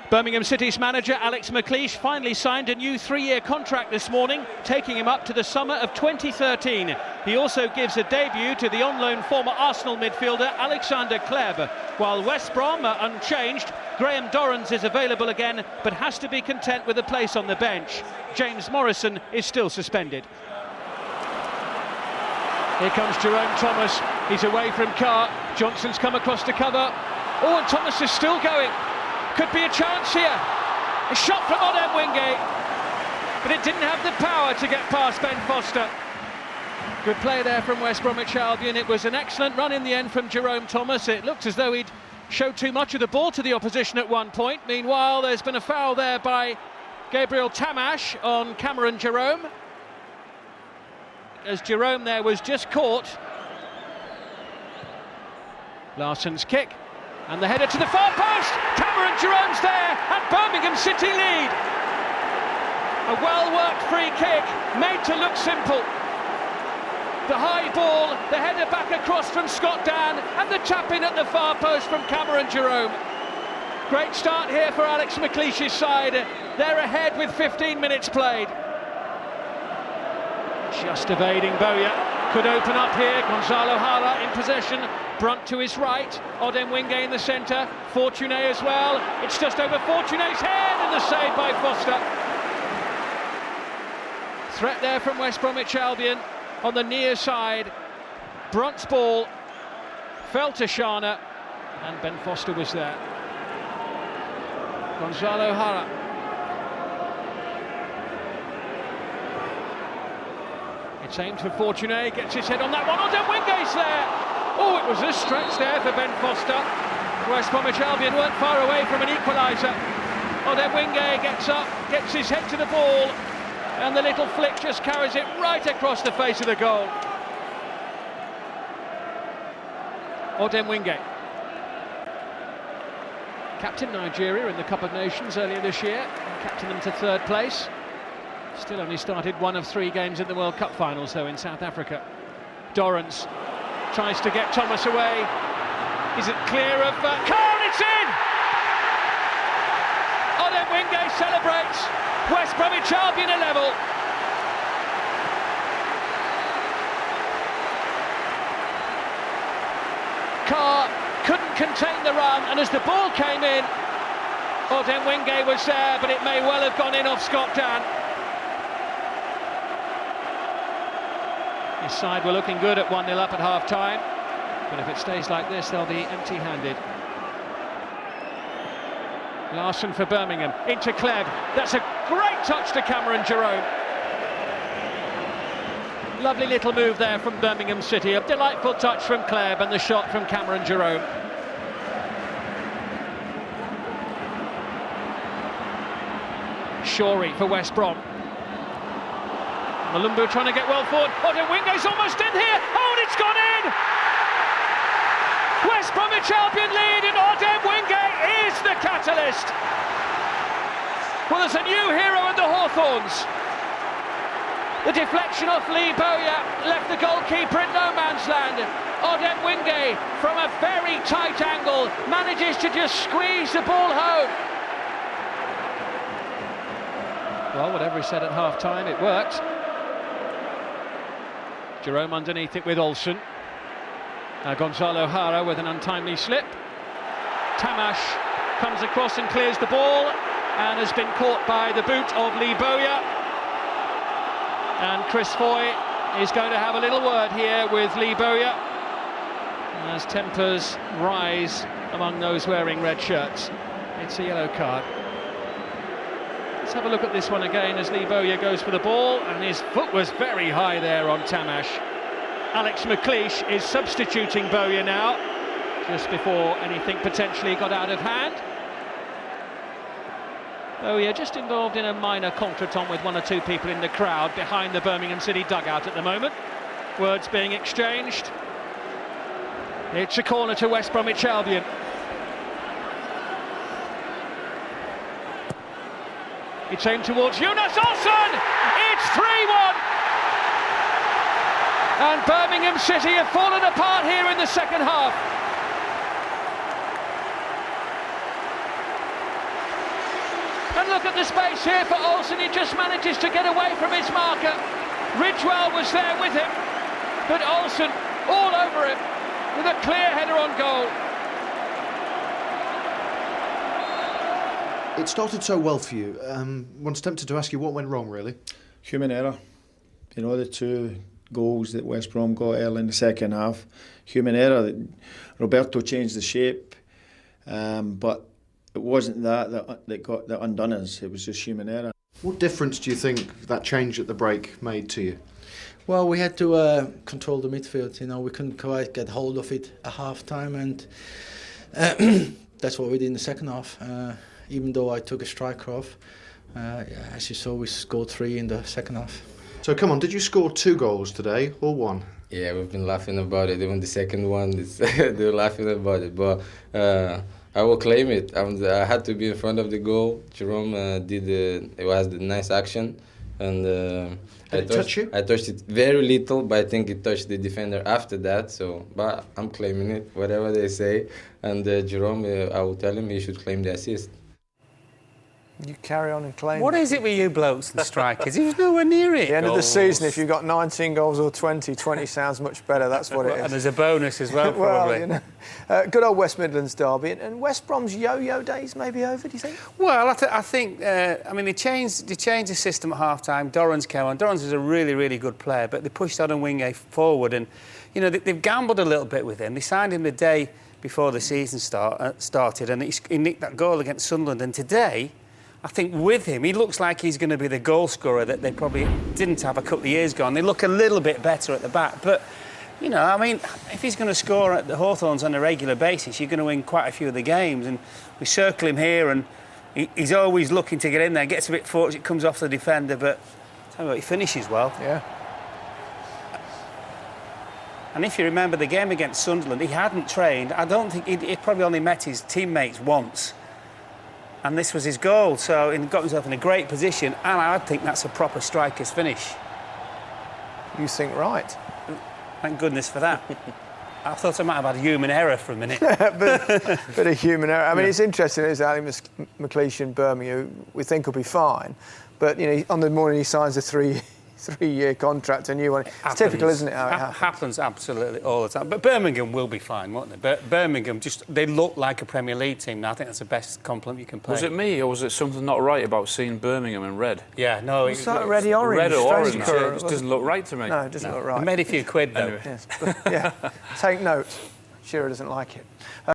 Birmingham City's manager Alex McLeish finally signed a new 3-year contract this morning, taking him up to the summer of 2013. He also gives a debut to the on-loan former Arsenal midfielder Alexander Kleb. While West Brom are unchanged, Graham Dorrans is available again, but has to be content with a place on the bench. James Morrison is still suspended. Here comes Jerome Thomas. He's away from Carr. Johnson's come across to cover. Oh, and Thomas is still going. Could be a chance here. A shot from Odem Wingate, but it didn't have the power to get past Ben Foster. Good play there from West Bromwich Albion. It was an excellent run in the end from Jerome Thomas. It looked as though he'd showed too much of the ball to the opposition at one point. Meanwhile, there's been a foul there by Gabriel Tamash on Cameron Jerome, as Jerome there was just caught. Larson's kick, and the header to the far post. Cameron Jerome's there, and Birmingham City lead. A well-worked free kick, made to look simple. The high ball, the header back across from Scott Dan, and the tap-in at the far post from Cameron Jerome. Great start here for Alex McLeish's side. They're ahead with 15 minutes played. Just evading Bowyer. Could open up here. Gonzalo Hara in possession. Brunt to his right. Odem Wingate in the centre. Fortuné as well. It's just over Fortuné's head, and the save by Foster. Threat there from West Bromwich Albion on the near side. Brunt's ball fell to Shana, and Ben Foster was there. Gonzalo Hara. It's aimed for Fortuné, gets his head on that one. Odem Wingate's there. Oh, it was a stretch there for Ben Foster. West Bromwich Albion weren't far away from an equaliser. Odem Wingate gets up, gets his head to the ball, and the little flick just carries it right across the face of the goal. Odem Wingate, captain Nigeria in the Cup of Nations earlier this year, captained them to third place. Still only started one of 3 games in the World Cup finals, though, in South Africa. Dorrans tries to get Thomas away. Is it clear of Carl? It's in! Odem Wingate celebrates. West Bromwich Albion a level. Carr couldn't contain the run, and as the ball came in, Odem Wingate was there, but it may well have gone in off Scott Dan. His side were looking good at 1-0 up at half-time, but if it stays like this, they'll be empty-handed. Larson for Birmingham, into Kleb. That's a great touch to Cameron Jerome. Lovely little move there from Birmingham City. A delightful touch from Kleb, and the shot from Cameron Jerome. Shorey for West Brom. Malumbu trying to get well forward. Odem Wingate's almost in here. Oh, and it's gone in! West Bromwich Albion lead, and Odem Wingate is the catalyst. Well, there's a new hero in the Hawthorns. The deflection off Lee Bowyer left the goalkeeper in no man's land. Odem Wingate, from a very tight angle, manages to just squeeze the ball home. Well, whatever he said at half-time, it worked. Jerome underneath it with Olsen. Now Gonzalo Hara with an untimely slip. Tamash comes across and clears the ball, and has been caught by the boot of Lee Bowyer. And Chris Foy is going to have a little word here with Lee Bowyer as tempers rise among those wearing red shirts. It's a yellow card. Let's have a look at this one again as Lee Bowyer goes for the ball, and his foot was very high there on Tamash. Alex McLeish is substituting Bowyer now, just before anything potentially got out of hand. Bowyer just involved in a minor contretemps with 1 or 2 people in the crowd behind the Birmingham City dugout at the moment. Words being exchanged. It's a corner to West Bromwich Albion. It's aimed towards Jonas Olsen. It's 3-1. And Birmingham City have fallen apart here in the second half. And look at the space here for Olsen. He just manages to get away from his marker. Ridgewell was there with him, but Olsen all over him with a clear header on goal. It started so well for you. One's tempted to ask you what went wrong, really. Human error. You know, the 2 goals that West Brom got early in the second half. Human error. Roberto changed the shape, but it wasn't that undone us. It was just human error. What difference do you think that change at the break made to you? Well, we had to control the midfield. You know, we couldn't quite get hold of it at half-time, and that's what we did in the second half. Even though I took a striker off, as you saw, we scored 3 in the second half. So come on, did you score 2 goals today or 1? Yeah, we've been laughing about it. Even the second one, they're laughing about it. But I will claim it. I had to be in front of the goal. Jerome it was the nice action, and Did it touch you? I touched it very little, but I think it touched the defender after that. So, but I'm claiming it, whatever they say. And Jerome, I will tell him he should claim the assist. You carry on and claim. What is it with you blokes and strikers? He was nowhere near it. At the end of the season, if you've got 19 goals or 20 sounds much better. That's what it is. And there's a bonus as well, Well, probably. you know, good old West Midlands derby. And West Brom's yo-yo days may be over, do you think? Well, I think, I mean, they changed the system at half-time. Dorrans came on. Dorrans is a really, really good player, but they pushed Adam Wingate forward. And, you know, they've gambled a little bit with him. They signed him the day before the season started, and he nicked that goal against Sunderland. And today, I think with him, he looks like he's going to be the goal scorer that they probably didn't have a couple of years ago. And they look a little bit better at the back. But, you know, I mean, if he's going to score at the Hawthorns on a regular basis, you're going to win quite a few of the games. And we circle him here, and he's always looking to get in there. Gets a bit fortunate, comes off the defender, but tell you what, he finishes well. Yeah. And if you remember the game against Sunderland, he hadn't trained. I don't think he'd probably only met his teammates once. And this was his goal, so he got himself in a great position, and I think that's a proper striker's finish. You think right. Thank goodness for that. I thought I might have had a human error for a minute. Bit of human error. I mean, it's interesting, is Ali McLeish, Birmingham, we think will be fine, but, you know, on the morning he signs a three-year contract, a new one. It's typical, isn't it, how it happens? Happens absolutely all the time. But Birmingham will be fine, won't they? But Birmingham, they look like a Premier League team now. I think that's the best compliment you can pay. Was it me, or was it something not right about seeing Birmingham in red? Yeah, no. It's like reddy-orange. Red or orange, colour. it just doesn't look right to me. No, it doesn't look right. It made a few quid, though. Anyway. Yes, but, yeah. Take note. Shearer doesn't like it.